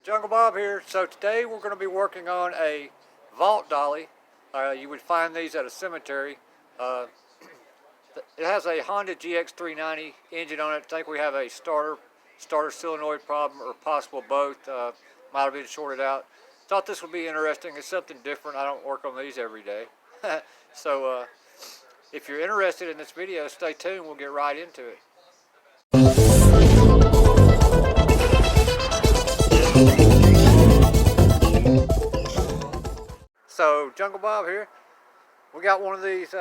Jungle Bob here. So today we're going to be working on a vault dolly. You would find these at a cemetery. It has a Honda gx390 engine on it. I think we have a starter solenoid problem, or possible both. Might have been shorted out. Thought this would be interesting. It's something different. I don't work on these every day. So if you're interested in this video, stay tuned. We'll get right into it. So Jungle Bob here. We got one of these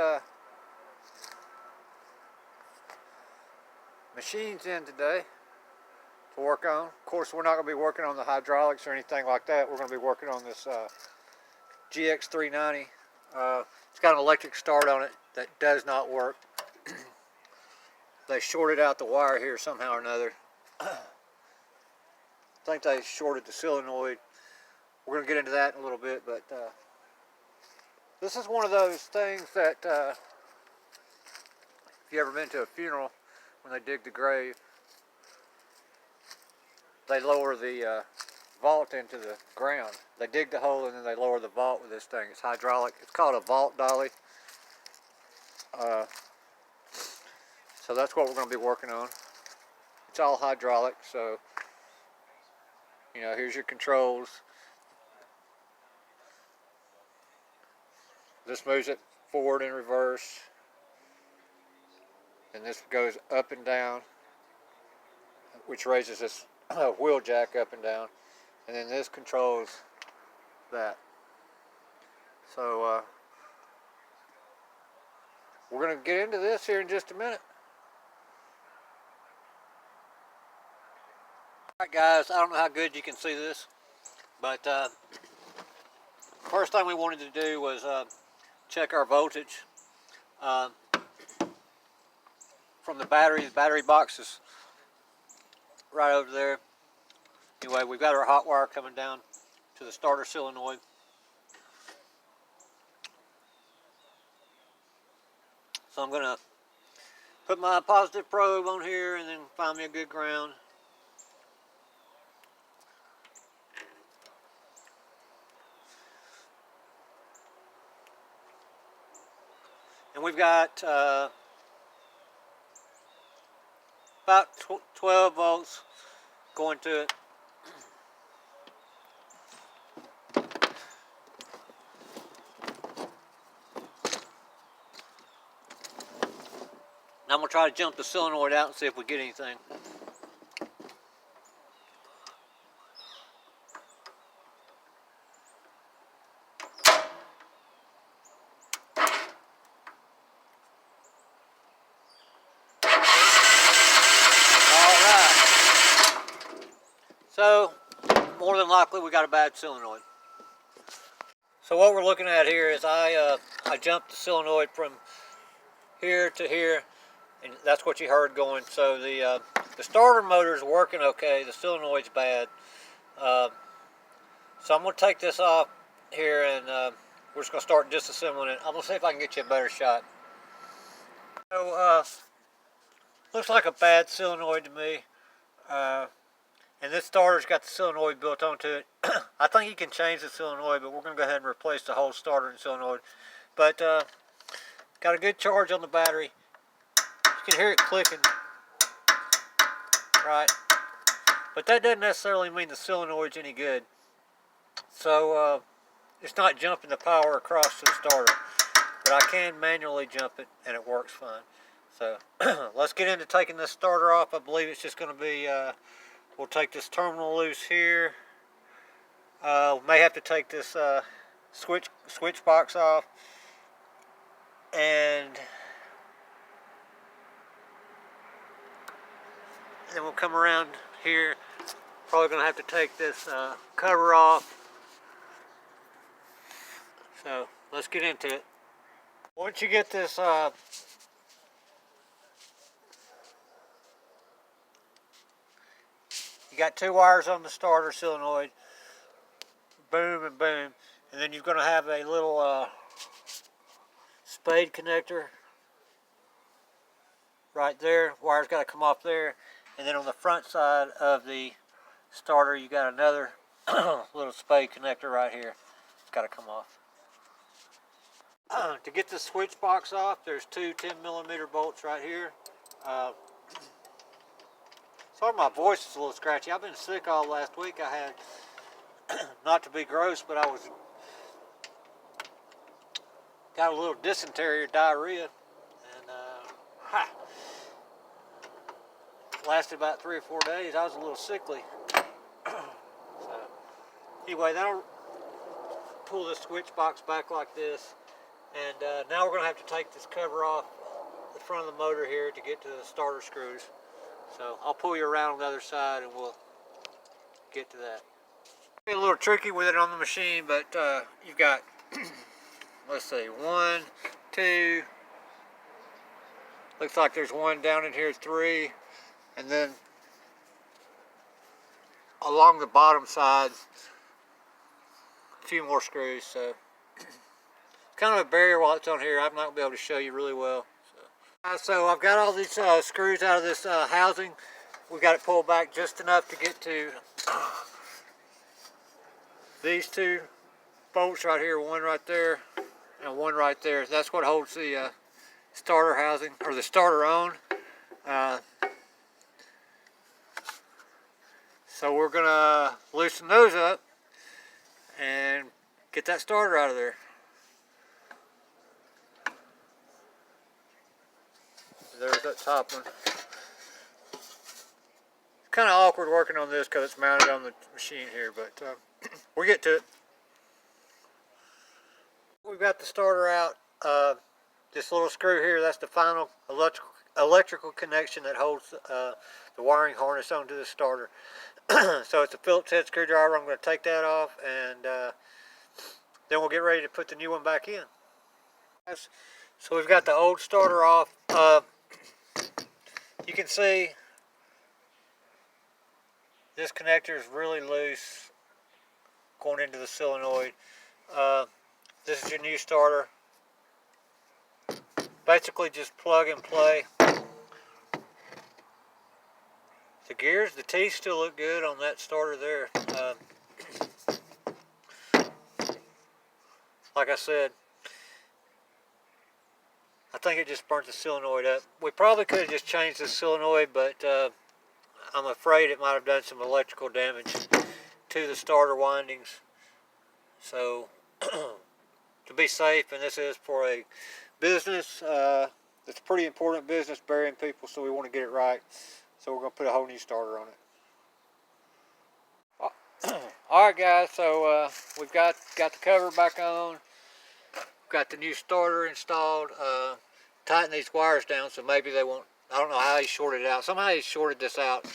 machines in today to work on. Of course, we're not going to be working on the hydraulics or anything like that. We're going to be working on this gx390. It's got an electric start on it that does not work. They shorted out the wire here somehow or another. I think they shorted the solenoid. We're going to get into that in a little bit, but this is one of those things that if you ever been to a funeral, when they dig the grave, they lower the vault into the ground. They dig the hole and then they lower the vault with this thing. It's hydraulic. It's called a vault dolly. So that's what we're going to be working on. It's all hydraulic, so you know, here's your controls. This moves it forward and reverse, and this goes up and down, which raises this wheel jack up and down, and then this controls that. So we're going to get into this here in just a minute. Alright guys, I don't know how good you can see this, but first thing we wanted to do was check our voltage from the battery. The battery box is right over there. Anyway, we've got our hot wire coming down to the starter solenoid. So I'm going to put my positive probe on here and then find me a good ground. And we've got about 12 volts going to it. Now I'm going to try to jump the solenoid out and see if we get anything. So, more than likely we got a bad solenoid. So what we're looking at here is I jumped the solenoid from here to here, and that's what you heard going. So the starter motor is working okay, the solenoid's bad. So I'm going to take this off here, and we're just going to start disassembling it. I'm going to see if I can get you a better shot. So looks like a bad solenoid to me. And this starter's got the solenoid built onto it. I think you can change the solenoid, but we're going to go ahead and replace the whole starter and solenoid. But got a good charge on the battery. You can hear it clicking, right? But that doesn't necessarily mean the solenoid's any good. So it's not jumping the power across to the starter. But I can manually jump it, and it works fine. So let's get into taking this starter off. I believe it's just going to be... we'll take this terminal loose here. May have to take this switch box off, and then we'll come around here. Probably going to have to take this cover off. So let's get into it. Once you get this you got two wires on the starter solenoid, boom and boom, and then you're going to have a little spade connector right there. Wire's got to come off there, and then on the front side of the starter you got another little spade connector right here. It's got to come off. To get the switch box off, there's two 10mm bolts right here. Sorry, my voice is a little scratchy. I've been sick all last week. I had, not to be gross, but I got a little dysentery or diarrhea, and lasted about 3 or 4 days. I was a little sickly. So anyway, that'll pull the switch box back like this, and now we're going to have to take this cover off the front of the motor here to get to the starter screws. So I'll pull you around on the other side and we'll get to that. It's a little tricky with it on the machine, but you've got let's see, 1, 2, looks like there's one down in here, 3, and then along the bottom side a few more screws. So it's kind of a barrier while it's on here. I'm not going to be able to show you really well. So I've got all these screws out of this housing. We got it pulled back just enough to get to these two bolts right here, one right there and one right there. That's what holds the starter housing, or the starter on. So we're gonna loosen those up and get that starter out of there. There's that top one. It's kind of awkward working on this because it's mounted on the machine here, but we'll get to it. We've got the starter out. This little screw here, that's the final electrical connection that holds the wiring harness onto the starter. So it's a Phillips head screwdriver. I'm going to take that off, and then we'll get ready to put the new one back in. So we've got the old starter off. You can see this connector is really loose going into the solenoid. This is your new starter. Basically just plug and play. The gears, the teeth still look good on that starter there. Like I said, I think it just burnt the solenoid up. We probably could have just changed the solenoid, but I'm afraid it might have done some electrical damage to the starter windings. So to be safe, and this is for a business, it's a pretty important business, burying people, so we want to get it right. So we're going to put a whole new starter on it. Alright guys, so we've got the cover back on. Got the new starter installed. Tighten these wires down so maybe they won't. I don't know how he shorted it out. Somehow he shorted this out.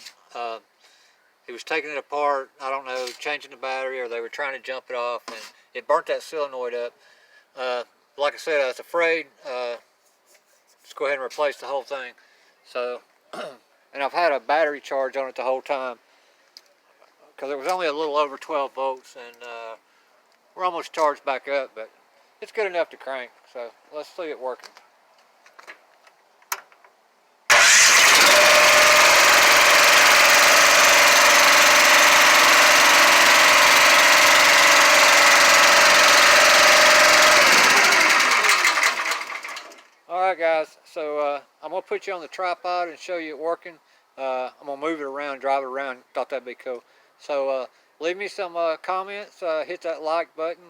He was taking it apart, I don't know, changing the battery, or they were trying to jump it off, and it burnt that solenoid up. Like I said, I was afraid. Just go ahead and replace the whole thing. So, and I've had a battery charge on it the whole time because it was only a little over 12 volts, and we're almost charged back up, but it's good enough to crank. So let's see it working. Alright guys, so I'm going to put you on the tripod and show you it working. I'm going to move it around, drive it around. Thought that'd be cool. So leave me some comments, hit that like button,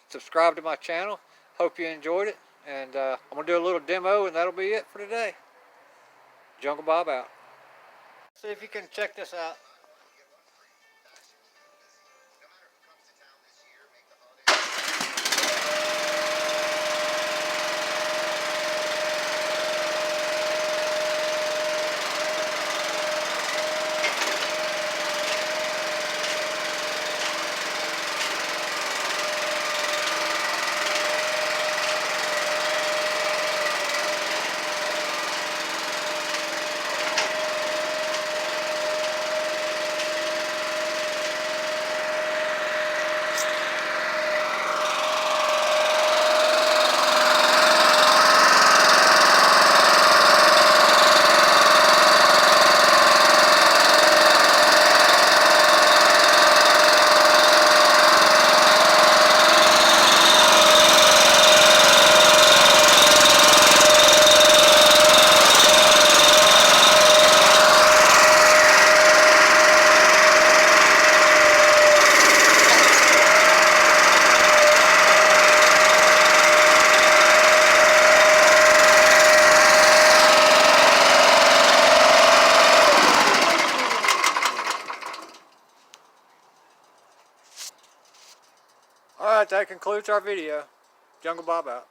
subscribe to my channel. Hope you enjoyed it, and I'm going to do a little demo, and that'll be it for today. Jungle Bob out. See if you can check this out. Alright, that concludes our video. Jungle Bob out.